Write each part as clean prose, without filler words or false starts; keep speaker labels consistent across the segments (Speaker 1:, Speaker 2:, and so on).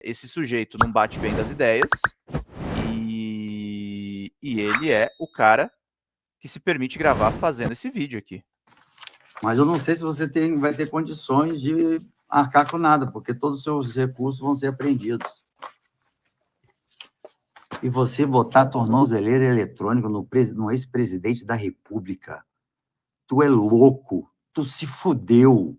Speaker 1: esse sujeito não bate bem das ideias e ele é o cara que se permite gravar fazendo esse vídeo aqui.
Speaker 2: Mas eu não sei se você vai ter condições de arcar com nada, porque todos os seus recursos vão ser apreendidos. E você botar tornozeleira eletrônica no ex-presidente da República. Tu é louco. Tu se fudeu.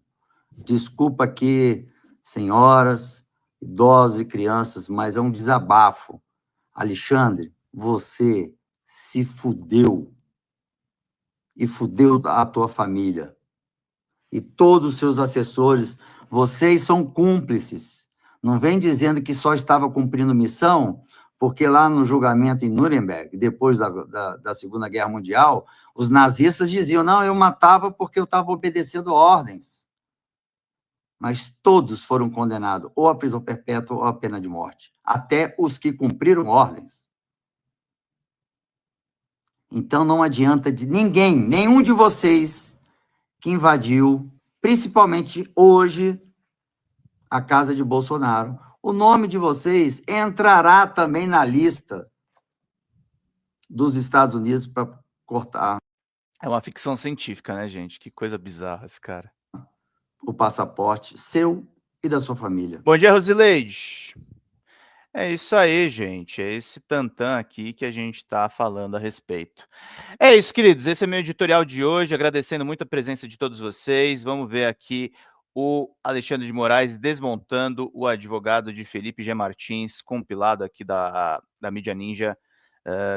Speaker 2: Desculpa aqui, senhoras, idosos e crianças, mas é um desabafo. Alexandre, você se fudeu. E fudeu a tua família. E todos os seus assessores, vocês são cúmplices. Não vem dizendo que só estava cumprindo missão, porque lá no julgamento em Nuremberg, depois da Segunda Guerra Mundial, os nazistas diziam, não, eu matava porque eu estava obedecendo ordens. Mas todos foram condenados ou à prisão perpétua ou à pena de morte, até os que cumpriram ordens. Então não adianta de ninguém, nenhum de vocês que invadiu, principalmente hoje, a casa de Bolsonaro. O nome de vocês entrará também na lista dos Estados Unidos para cortar.
Speaker 1: É uma ficção científica, né, gente? Que coisa bizarra esse cara.
Speaker 2: O passaporte seu e da sua família.
Speaker 1: Bom dia, Rosileide. É isso aí, gente. É esse tantã aqui que a gente está falando a respeito. É isso, queridos. Esse é meu editorial de hoje. Agradecendo muito a presença de todos vocês. Vamos ver aqui o Alexandre de Moraes desmontando o advogado de Felipe G. Martins, compilado aqui da mídia ninja,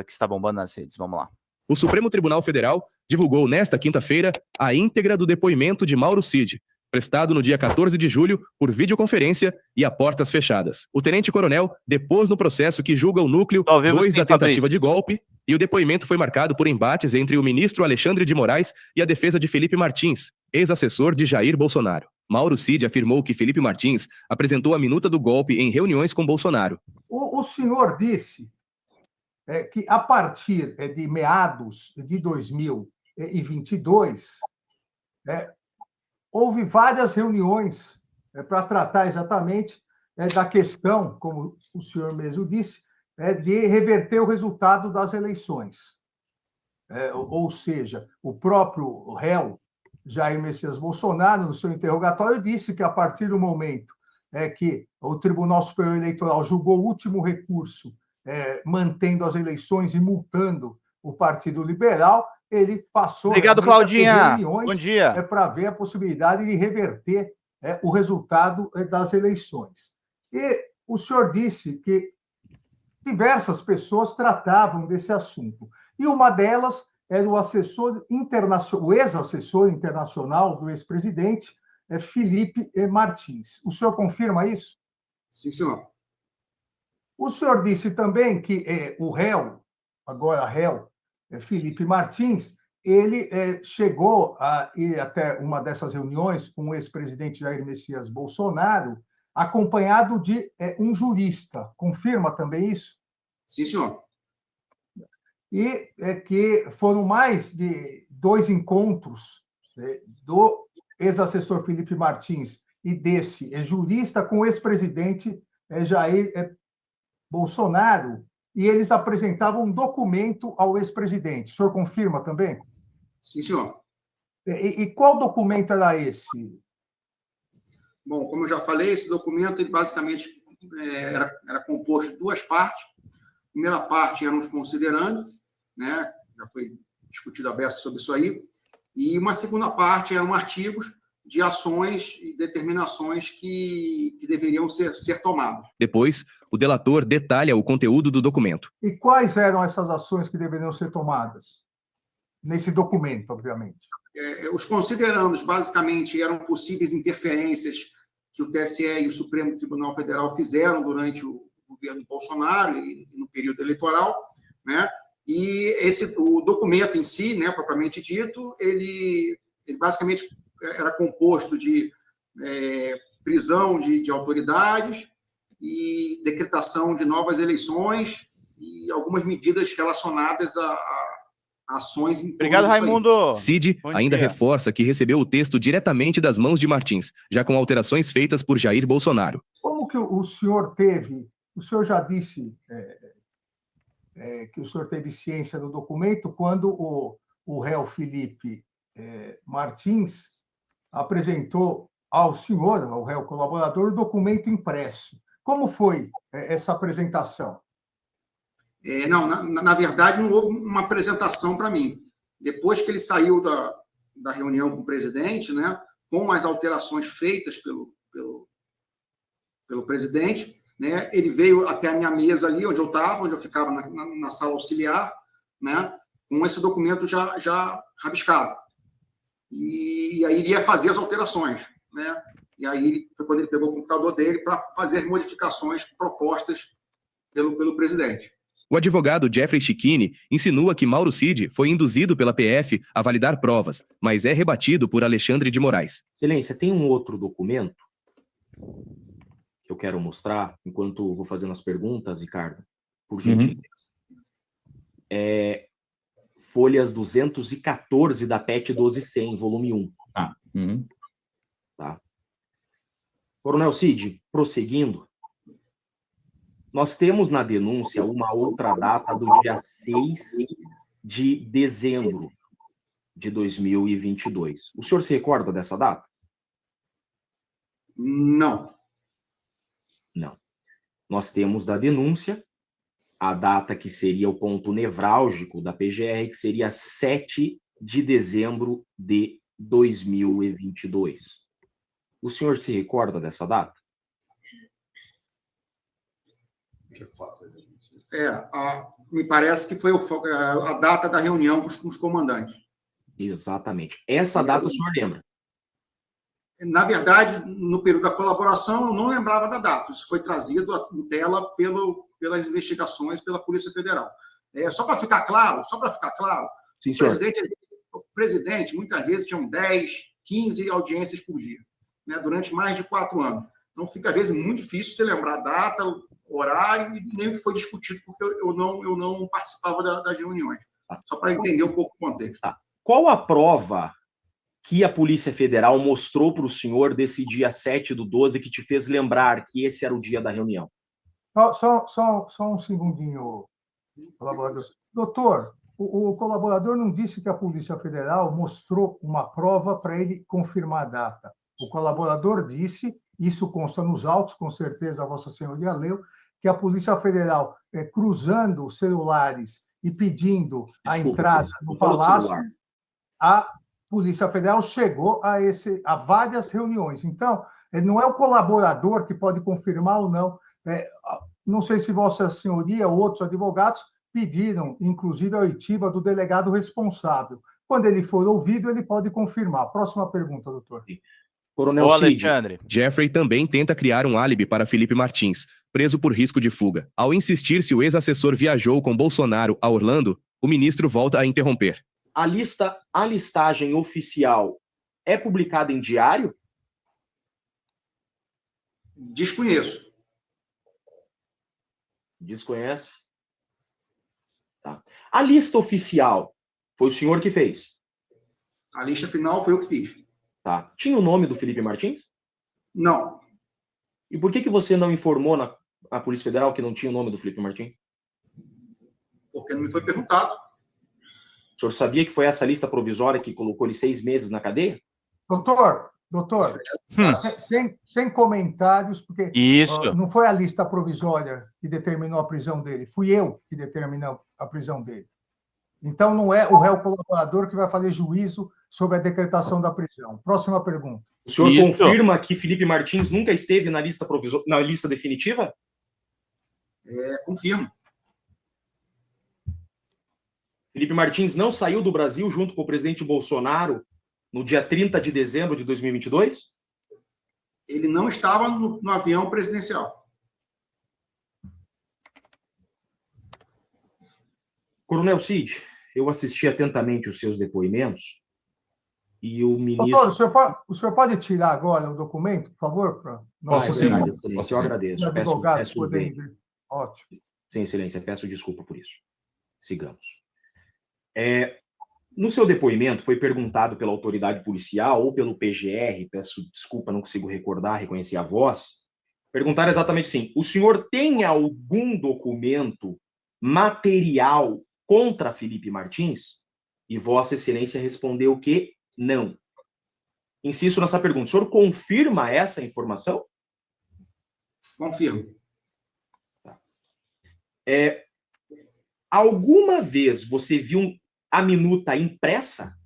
Speaker 1: que está bombando nas redes. Vamos lá.
Speaker 3: O Supremo Tribunal Federal divulgou nesta quinta-feira a íntegra do depoimento de Mauro Cid, prestado no dia 14 de julho por videoconferência e a portas fechadas. O tenente-coronel depôs no processo que julga o núcleo 2 da tentativa de golpe e o depoimento foi marcado por embates entre o ministro Alexandre de Moraes e a defesa de Felipe Martins, ex-assessor de Jair Bolsonaro. Mauro Cid afirmou que Felipe Martins apresentou a minuta do golpe em reuniões com Bolsonaro.
Speaker 4: O senhor disse que a partir de meados de 2022, houve várias reuniões para tratar exatamente da questão, como o senhor mesmo disse, de reverter o resultado das eleições. Ou seja, o próprio réu, Jair Messias Bolsonaro, no seu interrogatório, disse que a partir do momento que o Tribunal Superior Eleitoral julgou o último recurso, mantendo as eleições e multando o Partido Liberal, ele passou
Speaker 1: Obrigado, Claudinha.
Speaker 4: reuniões
Speaker 1: Bom dia.
Speaker 4: Para ver a possibilidade de reverter o resultado das eleições. E o senhor disse que diversas pessoas tratavam desse assunto. E uma delas era o ex-assessor internacional do ex-presidente, Felipe Martins. O senhor confirma isso?
Speaker 5: Sim, senhor.
Speaker 4: O senhor disse também que o réu, agora réu, Felipe Martins, ele chegou a ir até uma dessas reuniões com o ex-presidente Jair Messias Bolsonaro, acompanhado de um jurista. Confirma também isso?
Speaker 5: Sim, senhor.
Speaker 4: E que foram mais de 2 encontros do ex-assessor Felipe Martins e desse jurista com o ex-presidente Jair Bolsonaro, e eles apresentavam um documento ao ex-presidente. O senhor confirma também?
Speaker 5: Sim, senhor.
Speaker 4: E qual documento era esse?
Speaker 5: Bom, como eu já falei, esse documento ele basicamente era composto de 2 partes. A primeira parte eram os considerandos, né? Já foi discutido a beça sobre isso aí. E uma segunda parte eram artigos de ações e determinações que deveriam ser tomadas.
Speaker 3: Depois, o delator detalha o conteúdo do documento.
Speaker 4: E quais eram essas ações que deveriam ser tomadas? Nesse documento, obviamente.
Speaker 5: Os considerandos, basicamente, eram possíveis interferências que o TSE e o Supremo Tribunal Federal fizeram durante o governo Bolsonaro e no período eleitoral, né? E o documento em si, né, propriamente dito, ele basicamente era composto de prisão de autoridades e decretação de novas eleições e algumas medidas relacionadas a ações em torno
Speaker 1: Obrigado, Raimundo.
Speaker 3: Cid ainda reforça que recebeu o texto diretamente das mãos de Martins, já com alterações feitas por Jair Bolsonaro.
Speaker 4: Como como que o senhor teve... O senhor já disse que o senhor teve ciência do documento quando o réu Felipe Martins apresentou ao senhor, ao réu colaborador, o documento impresso. Como foi essa apresentação?
Speaker 5: Não, na verdade, não houve uma apresentação para mim. Depois que ele saiu da reunião com o presidente, né, com as alterações feitas pelo presidente, né, ele veio até a minha mesa ali, onde eu estava, onde eu ficava na sala auxiliar, né, com esse documento já rabiscado. E aí iria fazer as alterações, né? E aí foi quando ele pegou o computador dele para fazer as modificações propostas pelo presidente.
Speaker 3: O advogado Jeffrey Chicchini insinua que Mauro Cid foi induzido pela PF a validar provas, mas é rebatido por Alexandre de Moraes.
Speaker 6: Excelência, tem um outro documento que eu quero mostrar, enquanto vou fazendo as perguntas, Ricardo, por gentileza. Folhas 214 da PET 1200, volume 1. Tá. Coronel Cid, prosseguindo, nós temos na denúncia uma outra data do dia 6 de dezembro de 2022. O senhor se recorda dessa data?
Speaker 5: Não.
Speaker 6: Não. Nós temos da denúncia a data que seria o ponto nevrálgico da PGR, que seria 7 de dezembro de 2022. O senhor se recorda dessa data?
Speaker 5: Me parece que foi a data da reunião com os comandantes.
Speaker 6: Exatamente. Essa data o senhor lembra?
Speaker 5: Na verdade, no período da colaboração, eu não lembrava da data. Isso foi trazido em tela pelas investigações pela Polícia Federal. Só para ficar claro,
Speaker 6: Sim, senhor.
Speaker 5: O presidente, muitas vezes, tinha 10, 15 audiências por dia, né, durante mais de 4 anos. Então, fica, às vezes, muito difícil você lembrar a data, horário e nem o que foi discutido, porque eu não participava das reuniões. Só para entender um pouco o contexto.
Speaker 6: Tá. Qual a prova que a Polícia Federal mostrou para o senhor desse dia 7/12 que te fez lembrar que esse era o dia da reunião?
Speaker 4: Só um segundinho, colaborador. Doutor, o colaborador não disse que a Polícia Federal mostrou uma prova para ele confirmar a data. O colaborador disse, isso consta nos autos, com certeza a Vossa Senhoria leu, que a Polícia Federal, cruzando celulares e pedindo a entrada no palácio, a Polícia Federal chegou a várias reuniões. Então, não é o colaborador que pode confirmar ou não. Não sei se Vossa Senhoria ou outros advogados pediram, inclusive, a oitiva do delegado responsável. Quando ele for ouvido, ele pode confirmar. Próxima pergunta, doutor.
Speaker 3: Coronel Cid,
Speaker 1: Alexandre.
Speaker 3: Jeffrey também tenta criar um álibi para Felipe Martins, preso por risco de fuga. Ao insistir se o ex-assessor viajou com Bolsonaro a Orlando, o ministro volta a interromper.
Speaker 6: A listagem oficial é publicada em diário?
Speaker 5: Desconheço.
Speaker 6: Desconhece? Tá. A lista oficial foi o senhor que fez?
Speaker 5: A lista final foi eu que fiz.
Speaker 6: Tá. Tinha o nome do Felipe Martins?
Speaker 5: Não.
Speaker 6: E por que você não informou na Polícia Federal que não tinha o nome do Felipe Martins?
Speaker 5: Porque não me foi perguntado.
Speaker 6: O senhor sabia que foi essa lista provisória que colocou ele 6 meses na cadeia?
Speaker 4: Doutor, sem comentários, porque não foi a lista provisória que determinou a prisão dele, fui eu que determinou a prisão dele. Então, não é o réu colaborador que vai fazer juízo sobre a decretação da prisão. Próxima pergunta.
Speaker 6: O senhor confirma que Felipe Martins nunca esteve na lista na lista definitiva?
Speaker 5: Confirmo.
Speaker 6: Felipe Martins não saiu do Brasil junto com o presidente Bolsonaro no dia 30 de dezembro de 2022?
Speaker 5: Ele não estava no avião presidencial.
Speaker 6: Coronel Cid, eu assisti atentamente os seus depoimentos e o ministro...
Speaker 4: Doutor, o senhor pode tirar agora o documento, por favor?
Speaker 6: Eu agradeço. Peço
Speaker 4: ver. Ótimo.
Speaker 6: Sim, excelência, peço desculpa por isso. Sigamos. No seu depoimento, foi perguntado pela autoridade policial ou pelo PGR, peço desculpa, não consigo recordar, reconhecer a voz, Perguntaram exatamente assim: o senhor tem algum documento material contra Felipe Martins? E Vossa Excelência respondeu que não. Insisto nessa pergunta: o senhor confirma essa informação?
Speaker 5: Confirmo.
Speaker 6: Alguma vez você viu a minuta impressa?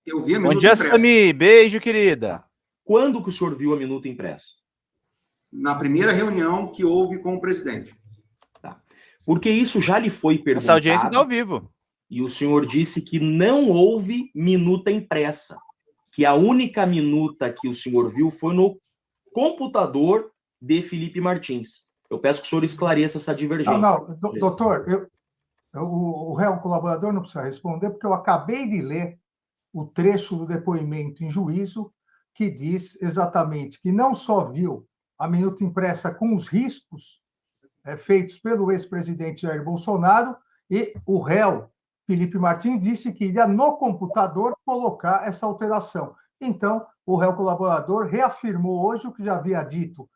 Speaker 5: Eu vi a
Speaker 1: Bom
Speaker 5: minuta
Speaker 1: dia,
Speaker 5: impressa.
Speaker 1: Sami. Beijo, querida.
Speaker 6: Quando que o senhor viu a minuta impressa?
Speaker 5: Na primeira reunião que houve com o presidente.
Speaker 6: Tá. Porque isso já lhe foi perguntado.
Speaker 1: Essa audiência está ao vivo.
Speaker 6: E o senhor disse que não houve minuta impressa. Que a única minuta que o senhor viu foi no computador de Felipe Martins. Eu peço que o senhor esclareça essa divergência.
Speaker 4: Não, doutor, o réu colaborador não precisa responder, porque eu acabei de ler o trecho do depoimento em juízo que diz exatamente que não só viu a minuta impressa com os riscos feitos pelo ex-presidente Jair Bolsonaro, e o réu Felipe Martins disse que iria no computador colocar essa alteração. Então, o réu colaborador reafirmou hoje o que já havia dito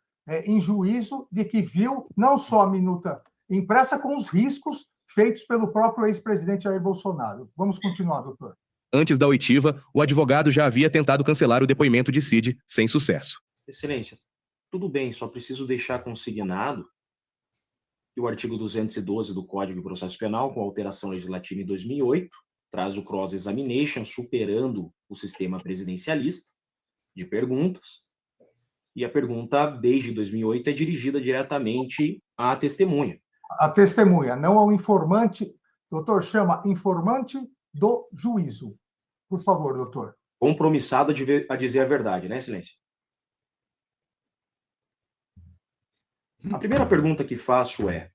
Speaker 4: em juízo, de que viu não só a minuta impressa, com os riscos feitos pelo próprio ex-presidente Jair Bolsonaro. Vamos continuar, doutor.
Speaker 3: Antes da oitiva, o advogado já havia tentado cancelar o depoimento de Cid, sem sucesso.
Speaker 6: Excelência, tudo bem, só preciso deixar consignado que o artigo 212 do Código de Processo Penal, com alteração legislativa em 2008, traz o cross-examination, superando o sistema presidencialista de perguntas, e a pergunta, desde 2008, é dirigida diretamente à testemunha.
Speaker 4: A testemunha, não ao informante. Doutor, chama informante do juízo. Por favor, doutor.
Speaker 6: Compromissado a dizer a verdade, né, Excelência? A primeira pergunta que faço é: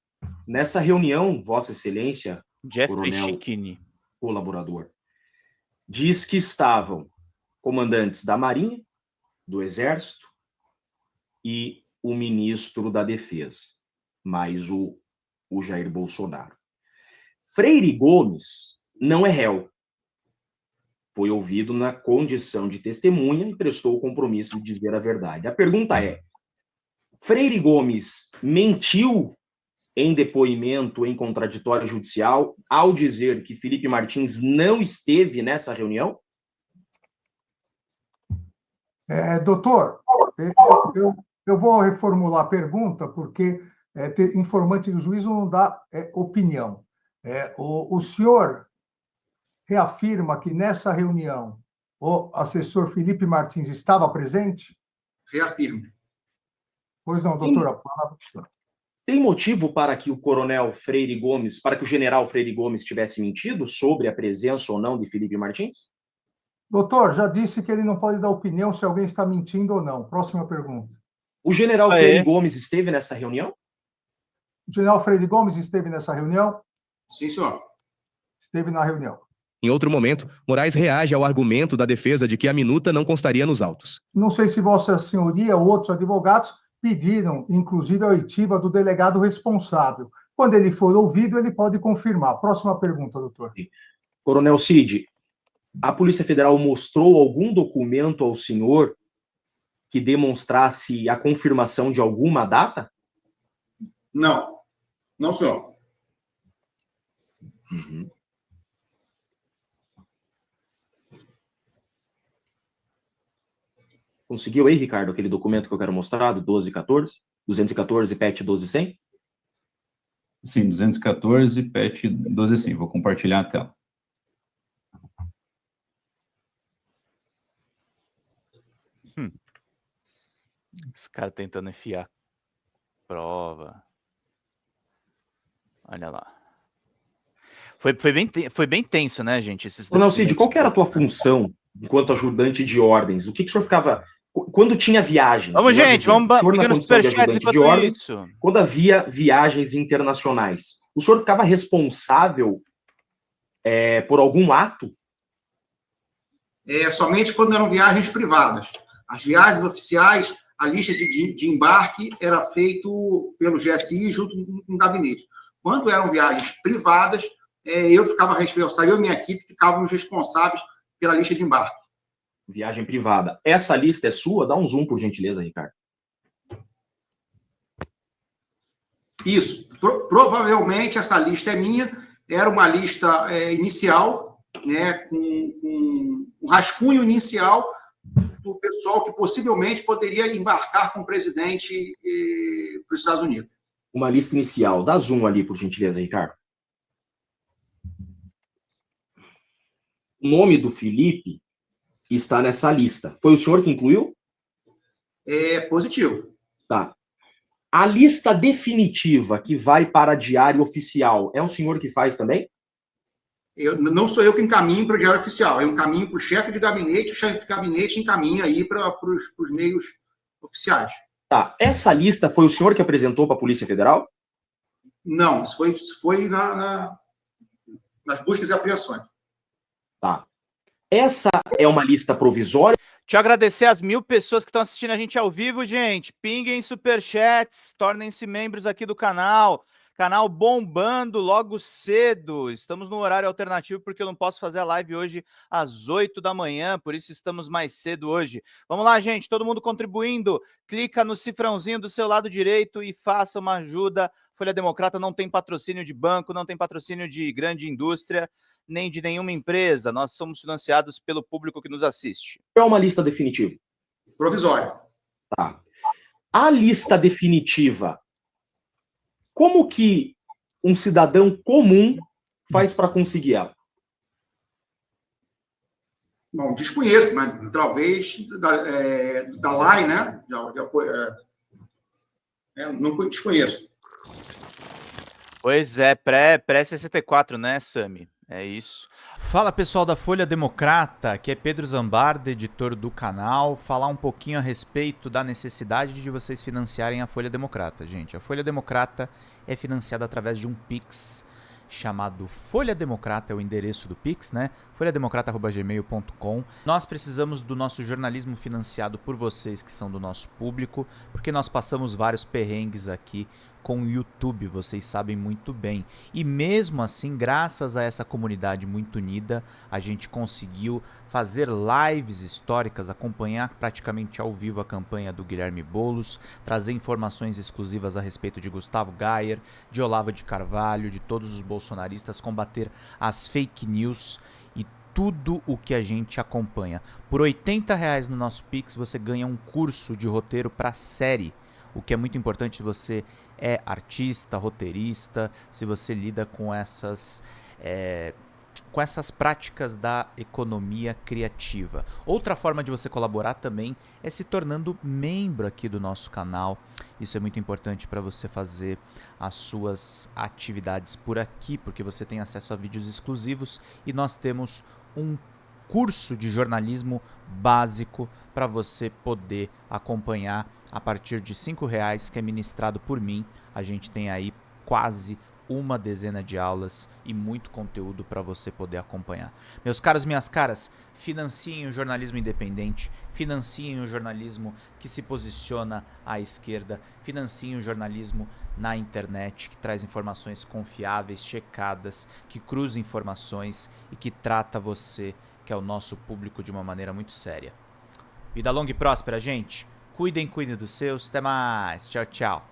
Speaker 6: nessa reunião, Vossa Excelência,
Speaker 1: Jeffrey
Speaker 6: coronel
Speaker 1: Chiquini.
Speaker 6: colaborador, diz que estavam comandantes da Marinha, do Exército e o ministro da Defesa, mais o Jair Bolsonaro. Freire Gomes não é réu. Foi ouvido na condição de testemunha e prestou o compromisso de dizer a verdade. A pergunta é: Freire Gomes mentiu em depoimento em contraditório judicial ao dizer que Felipe Martins não esteve nessa reunião?
Speaker 4: Doutor, eu vou reformular a pergunta, porque informante do juízo não dá opinião. O senhor reafirma que nessa reunião o assessor Felipe Martins estava presente?
Speaker 5: Reafirmo.
Speaker 4: Pois não, doutor, a palavra é sua.
Speaker 6: Tem motivo para que o coronel Freire Gomes, para que o general Freire Gomes tivesse mentido sobre a presença ou não de Felipe Martins?
Speaker 4: Doutor, já disse que ele não pode dar opinião se alguém está mentindo ou não. Próxima pergunta.
Speaker 6: O general Freire Gomes esteve nessa reunião?
Speaker 4: O general Freire Gomes esteve nessa reunião?
Speaker 5: Sim, senhor.
Speaker 4: Esteve na reunião.
Speaker 3: Em outro momento, Moraes reage ao argumento da defesa de que a minuta não constaria nos autos.
Speaker 4: Não sei se Vossa Senhoria ou outros advogados pediram, inclusive, a oitiva do delegado responsável. Quando ele for ouvido, ele pode confirmar. Próxima pergunta, doutor.
Speaker 6: Coronel Cid, a Polícia Federal mostrou algum documento ao senhor que demonstrasse a confirmação de alguma data?
Speaker 5: Não. Não, senhor.
Speaker 6: Uhum. Conseguiu aí, Ricardo, aquele documento que eu quero mostrar, do 1214? 214, PET 12100?
Speaker 7: Sim, 214, PET 12100. Vou compartilhar a tela.
Speaker 1: Os caras tentando enfiar prova. Olha lá. Foi bem tenso, né, gente?
Speaker 6: Coronel Cid, qual que era a tua função enquanto ajudante de ordens? O que o senhor ficava... Quando tinha viagens...
Speaker 1: Vamos, gente, vamos
Speaker 6: pegando
Speaker 1: os superchats enquanto isso.
Speaker 6: Quando havia viagens internacionais, o senhor ficava responsável por algum ato?
Speaker 5: Somente quando eram viagens privadas. As viagens oficiais, a lista de embarque era feito pelo GSI junto com o gabinete. Quando eram viagens privadas, eu ficava responsável, eu e minha equipe ficávamos responsáveis pela lista de embarque.
Speaker 6: Viagem privada. Essa lista é sua? Dá um zoom, por gentileza, Ricardo.
Speaker 5: Isso. Provavelmente essa lista é minha. Era uma lista inicial, né, com um rascunho inicial do pessoal que possivelmente poderia embarcar com o presidente para os Estados Unidos.
Speaker 6: Uma lista inicial. Dá zoom ali, por gentileza, Ricardo. O nome do Felipe está nessa lista. Foi o senhor que incluiu?
Speaker 5: Positivo.
Speaker 6: Tá. A lista definitiva que vai para Diário Oficial, é o senhor que faz também?
Speaker 5: Não sou eu que encaminho para o Diário Oficial, eu encaminho para o chefe de gabinete, o chefe de gabinete encaminha aí para os meios oficiais.
Speaker 6: Tá. Essa lista foi o senhor que apresentou para a Polícia Federal?
Speaker 5: Não, isso foi nas buscas e apreensões.
Speaker 6: Tá. Essa é uma lista provisória?
Speaker 1: Deixa eu agradecer as 1000 pessoas que estão assistindo a gente ao vivo, gente. Pinguem superchats, tornem-se membros aqui do canal. Canal bombando logo cedo. Estamos no horário alternativo porque eu não posso fazer a live hoje às 8 da manhã, por isso estamos mais cedo hoje. Vamos lá, gente, todo mundo contribuindo. Clica no cifrãozinho do seu lado direito e faça uma ajuda. Folha Democrata não tem patrocínio de banco, não tem patrocínio de grande indústria, nem de nenhuma empresa. Nós somos financiados pelo público que nos assiste.
Speaker 6: É uma lista definitiva?
Speaker 5: Provisória.
Speaker 6: Tá. A lista definitiva, como que um cidadão comum faz para conseguir ela?
Speaker 5: Bom, desconheço, mas talvez da LAI, né? Não desconheço.
Speaker 1: Pois é, pré-64, né, Sami? É isso. Fala, pessoal da Folha Democrata, aqui é Pedro Zambarda, editor do canal. Falar um pouquinho a respeito da necessidade de vocês financiarem a Folha Democrata, gente. A Folha Democrata é financiada através de um Pix chamado Folha Democrata, é o endereço do Pix, né? folhademocrata@gmail.com. Nós precisamos do nosso jornalismo financiado por vocês que são do nosso público, porque nós passamos vários perrengues aqui com o YouTube, vocês sabem muito bem. E mesmo assim, graças a essa comunidade muito unida, a gente conseguiu fazer lives históricas, acompanhar praticamente ao vivo a campanha do Guilherme Boulos, trazer informações exclusivas a respeito de Gustavo Gayer, de Olavo de Carvalho, de todos os bolsonaristas, combater as fake news e tudo o que a gente acompanha. Por R$80 no nosso Pix, você ganha um curso de roteiro para série, o que é muito importante se você é artista, roteirista, se você lida com essas práticas da economia criativa. Outra forma de você colaborar também é se tornando membro aqui do nosso canal. Isso é muito importante para você fazer as suas atividades por aqui, porque você tem acesso a vídeos exclusivos e nós temos um curso de jornalismo básico para você poder acompanhar a partir de R$5, que é ministrado por mim. A gente tem aí quase uma dezena de aulas e muito conteúdo para você poder acompanhar. Meus caros, minhas caras, financiem o jornalismo independente, financiem o jornalismo que se posiciona à esquerda, financiem o jornalismo na internet, que traz informações confiáveis, checadas, que cruza informações e que trata você, que é o nosso público, de uma maneira muito séria. Vida longa e próspera, gente. Cuidem dos seus. Até mais. Tchau, tchau.